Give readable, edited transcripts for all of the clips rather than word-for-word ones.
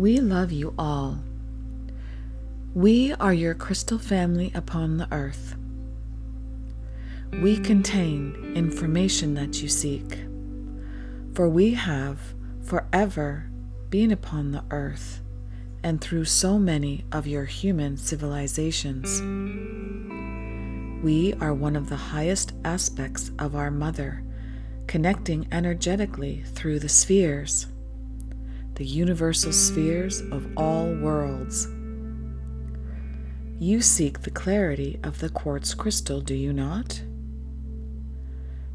We love you all. We are your crystal family upon the earth. We contain information that you seek, for we have forever been upon the earth and through so many of your human civilizations. We are one of the highest aspects of our Mother, connecting energetically through the spheres, the universal spheres of all worlds. You seek the clarity of the quartz crystal, do you not?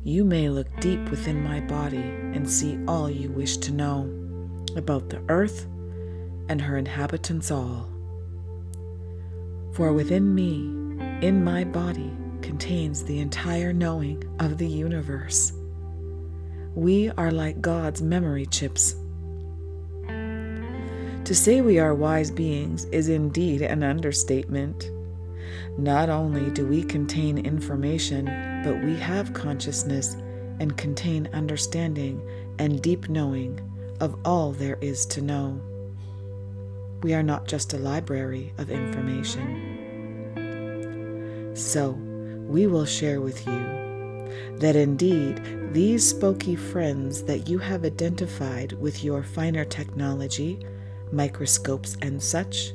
You may look deep within my body and see all you wish to know about the earth and her inhabitants all. For within me, in my body, contains the entire knowing of the universe. We are like God's memory chips. To say we are wise beings is indeed an understatement. Not only do we contain information, but we have consciousness and contain understanding and deep knowing of all there is to know. We are not just a library of information. So, we will share with you that indeed these spooky friends that you have identified with your finer technology, microscopes and such,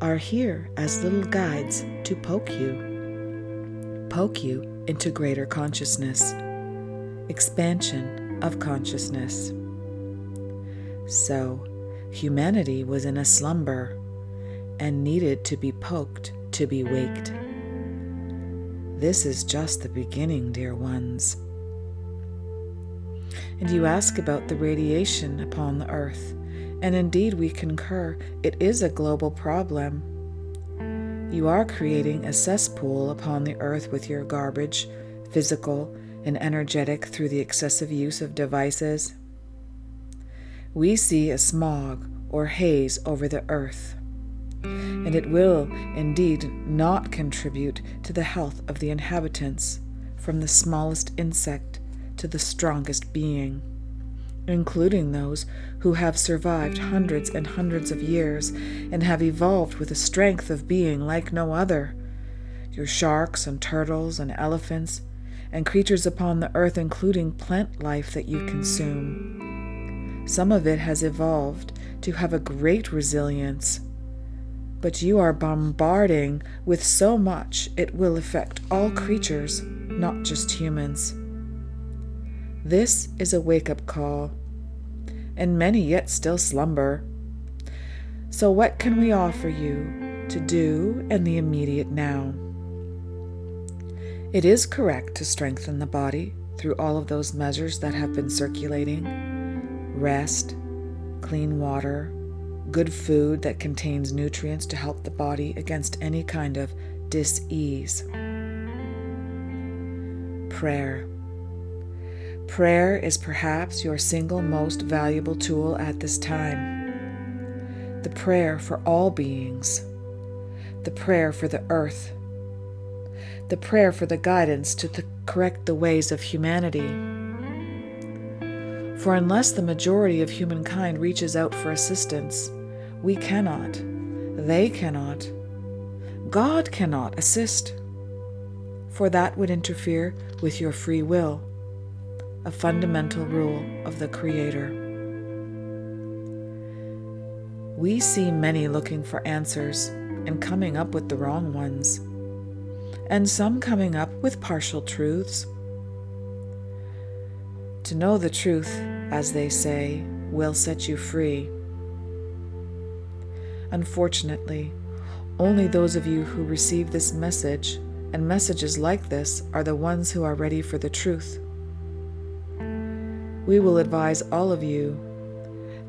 are here as little guides to poke you into greater consciousness, expansion of consciousness. So, humanity was in a slumber and needed to be poked to be waked. This is just the beginning, dear ones. And you ask about the radiation upon the earth, and indeed we concur, it is a global problem. You are creating a cesspool upon the earth with your garbage, physical and energetic, through the excessive use of devices. We see a smog or haze over the earth, and it will indeed not contribute to the health of the inhabitants, from the smallest insect to the strongest being, including those who have survived hundreds and hundreds of years and have evolved with a strength of being like no other. Your sharks and turtles and elephants and creatures upon the earth, including plant life that you consume. Some of it has evolved to have a great resilience, but you are bombarding with so much it will affect all creatures, not just humans. This is a wake-up call, and many yet still slumber. So what can we offer you to do in the immediate now? It is correct to strengthen the body through all of those measures that have been circulating: rest, clean water, good food that contains nutrients to help the body against any kind of dis-ease. Prayer. Prayer is perhaps your single most valuable tool at this time. The prayer for all beings. The prayer for the earth. The prayer for the guidance to correct the ways of humanity. For unless the majority of humankind reaches out for assistance, we cannot, they cannot, God cannot assist. For that would interfere with your free will, a fundamental rule of the Creator. We see many looking for answers and coming up with the wrong ones, and some coming up with partial truths. To know the truth, as they say, will set you free. Unfortunately, only those of you who receive this message and messages like this are the ones who are ready for the truth. We will advise all of you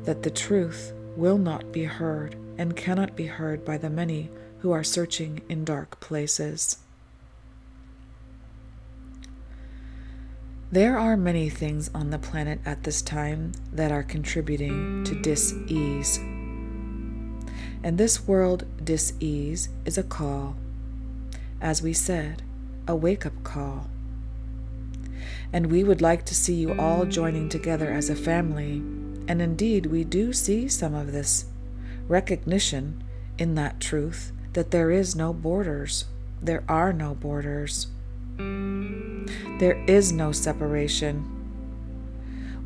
that the truth will not be heard and cannot be heard by the many who are searching in dark places. There are many things on the planet at this time that are contributing to dis-ease. And this world dis-ease is a call, as we said, a wake-up call. And we would like to see you all joining together as a family And indeed, we do see some of this recognition in that truth that there is no borders. There are no borders. There is no separation.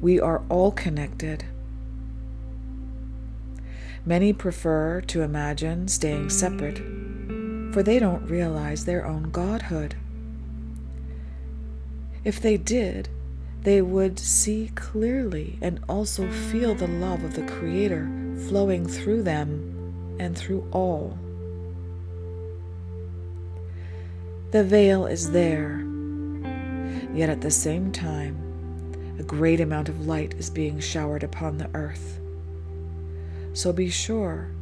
We are all connected. Many prefer to imagine staying separate, for they don't realize their own godhood. If they did, they would see clearly and also feel the love of the Creator flowing through them and through all. The veil is there, yet at the same time, a great amount of light is being showered upon the earth. So be sure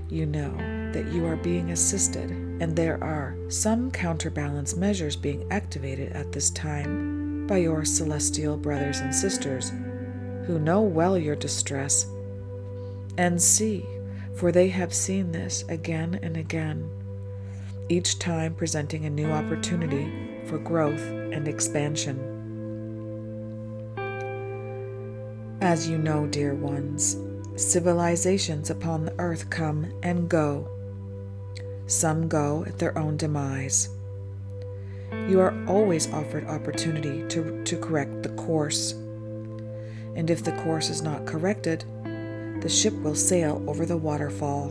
you know that you are being assisted, and there are some counterbalance measures being activated at this time by your celestial brothers and sisters who know well your distress and see, for they have seen this again and again, each time presenting a new opportunity for growth and expansion. As you know, dear ones, civilizations upon the earth come and go. Some go at their own demise. You are always offered opportunity to correct the course. And if the course is not corrected, the ship will sail over the waterfall.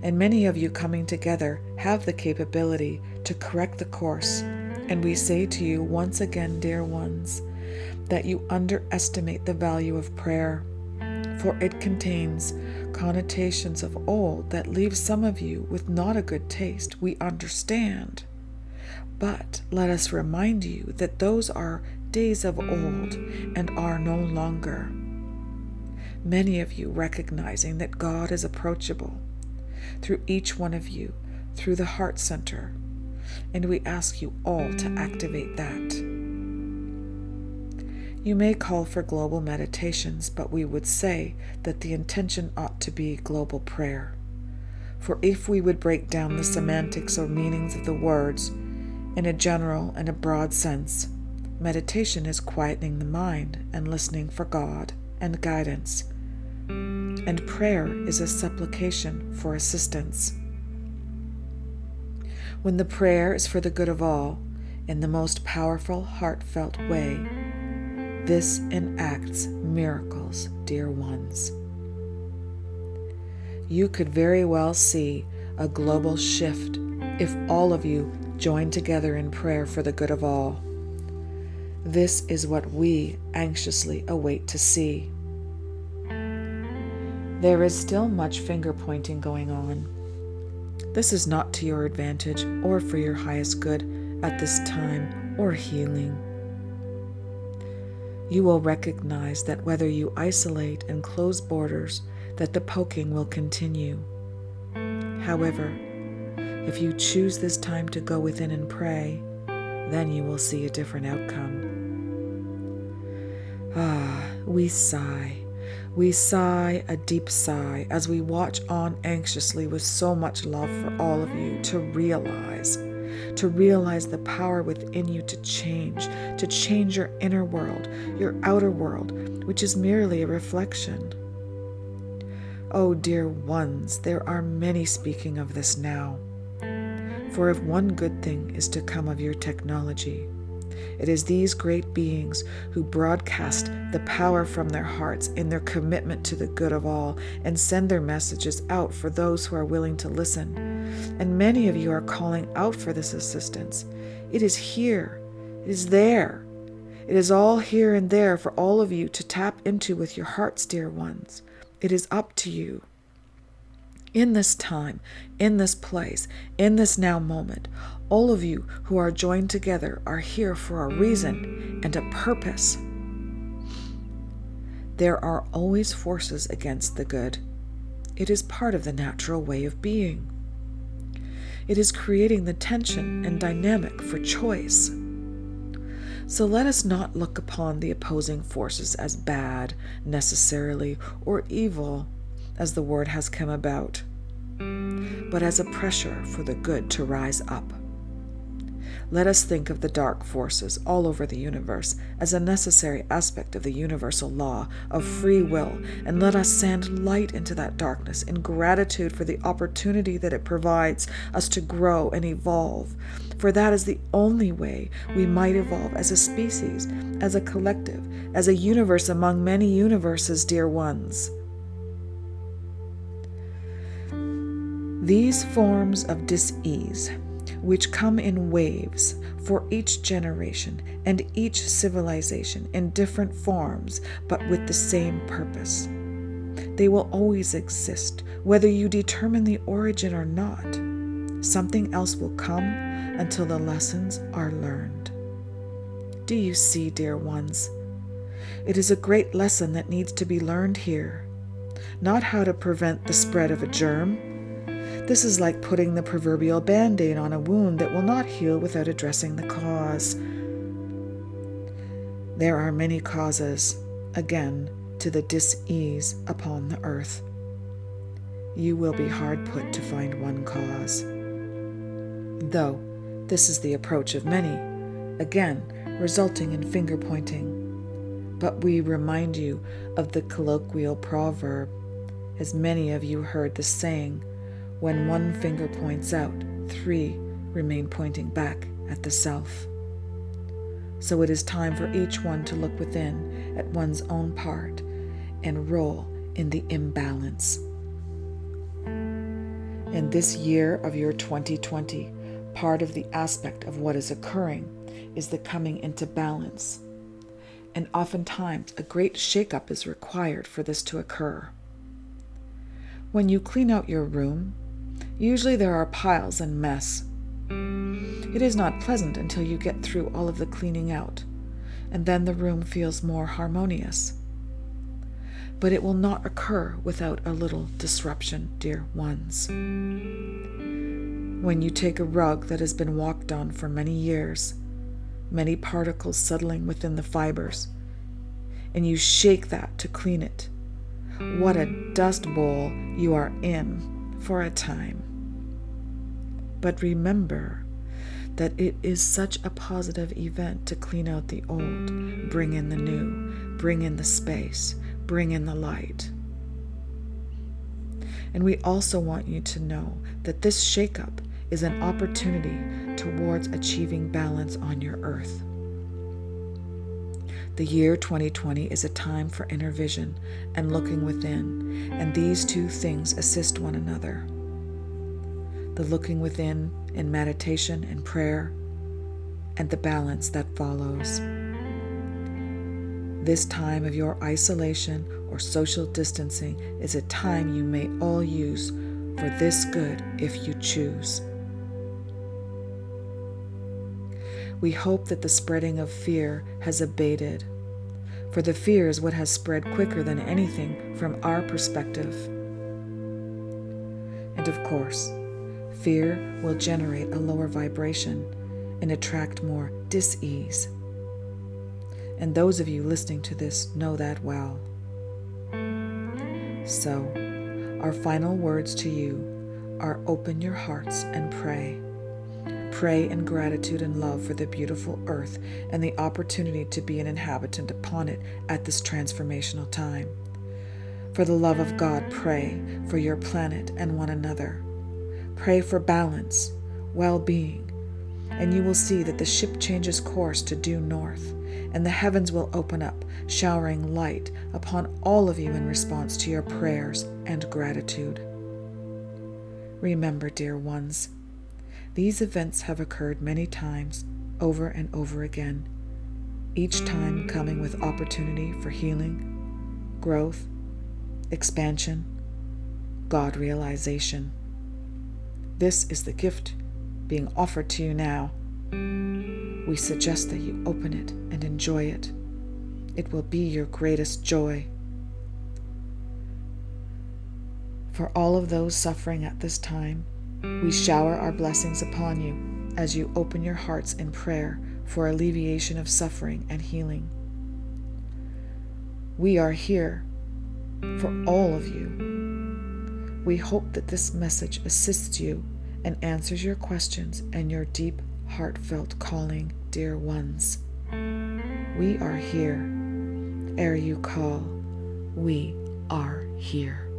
And many of you coming together have the capability to correct the course. And we say to you once again, dear ones, that you underestimate the value of prayer, for it contains connotations of old that leave some of you with not a good taste. We understand. But let us remind you that those are days of old and are no longer. Many of you recognizing that God is approachable through each one of you, through the heart center, and we ask you all to activate that. You may call for global meditations, but we would say that the intention ought to be global prayer. For if we would break down the semantics or meanings of the words in a general and a broad sense, meditation is quietening the mind and listening for God and guidance, and prayer is a supplication for assistance. When the prayer is for the good of all, in the most powerful, heartfelt way, this enacts miracles, dear ones. You could very well see a global shift if all of you join together in prayer for the good of all. This is what we anxiously await to see. There is still much finger-pointing going on. This is not to your advantage or for your highest good at this time or healing. You will recognize that whether you isolate and close borders, that the poking will continue. However, if you choose this time to go within and pray, then you will see a different outcome. We sigh. We sigh a deep sigh as we watch on anxiously with so much love for all of you to realize the power within you to change your inner world, your outer world, which is merely a reflection. Oh, dear ones, there are many speaking of this now. For if one good thing is to come of your technology, it is these great beings who broadcast the power from their hearts in their commitment to the good of all and send their messages out for those who are willing to listen. And many of you are calling out for this assistance. It is here. It is there. It is all here and there for all of you to tap into with your hearts, dear ones. It is up to you. In this time, in this place, in this now moment, all of you who are joined together are here for a reason and a purpose. There are always forces against the good. It is part of the natural way of being. It is creating the tension and dynamic for choice. So let us not look upon the opposing forces as bad, necessarily, or evil, as the word has come about, but as a pressure for the good to rise up. Let us think of the dark forces all over the universe as a necessary aspect of the universal law of free will, and let us send light into that darkness in gratitude for the opportunity that it provides us to grow and evolve. For that is the only way we might evolve as a species, as a collective, as a universe among many universes, dear ones. These forms of dis-ease, which come in waves for each generation and each civilization in different forms, but with the same purpose. They will always exist, whether you determine the origin or not. Something else will come until the lessons are learned. Do you see, dear ones? It is a great lesson that needs to be learned here. Not how to prevent the spread of a germ. This is like putting the proverbial Band-Aid on a wound that will not heal without addressing the cause. There are many causes, again, to the dis-ease upon the earth. You will be hard put to find one cause. Though this is the approach of many, again, resulting in finger-pointing. But we remind you of the colloquial proverb, as many of you heard the saying, when one finger points out, 3 remain pointing back at the self. So it is time for each one to look within at one's own part and roll in the imbalance. In this year of your 2020, part of the aspect of what is occurring is the coming into balance. And oftentimes a great shake-up is required for this to occur. When you clean out your room, usually there are piles and mess. It is not pleasant until you get through all of the cleaning out, and then the room feels more harmonious. But it will not occur without a little disruption, dear ones. When you take a rug that has been walked on for many years, many particles settling within the fibers, and you shake that to clean it, what a dust bowl you are in for a time. But remember that it is such a positive event to clean out the old, bring in the new, bring in the space, bring in the light. And we also want you to know that this shakeup is an opportunity towards achieving balance on your earth. The year 2020 is a time for inner vision and looking within, and these two things assist one another. The looking within in meditation and prayer, and the balance that follows. This time of your isolation or social distancing is a time you may all use for this good if you choose. We hope that the spreading of fear has abated, for the fear is what has spread quicker than anything from our perspective. And of course, fear will generate a lower vibration and attract more dis-ease. And those of you listening to this know that well. So, our final words to you are open your hearts and pray. Pray in gratitude and love for the beautiful earth and the opportunity to be an inhabitant upon it at this transformational time. For the love of God, pray for your planet and one another. Pray for balance, well-being, and you will see that the ship changes course to due north, and the heavens will open up, showering light upon all of you in response to your prayers and gratitude. Remember, dear ones, these events have occurred many times, over and over again, each time coming with opportunity for healing, growth, expansion, God realization. This is the gift being offered to you now. We suggest that you open it and enjoy it. It will be your greatest joy. For all of those suffering at this time, we shower our blessings upon you as you open your hearts in prayer for alleviation of suffering and healing. We are here for all of you. We hope that this message assists you and answers your questions and your deep heartfelt calling, dear ones. We are here. Ere you call, we are here.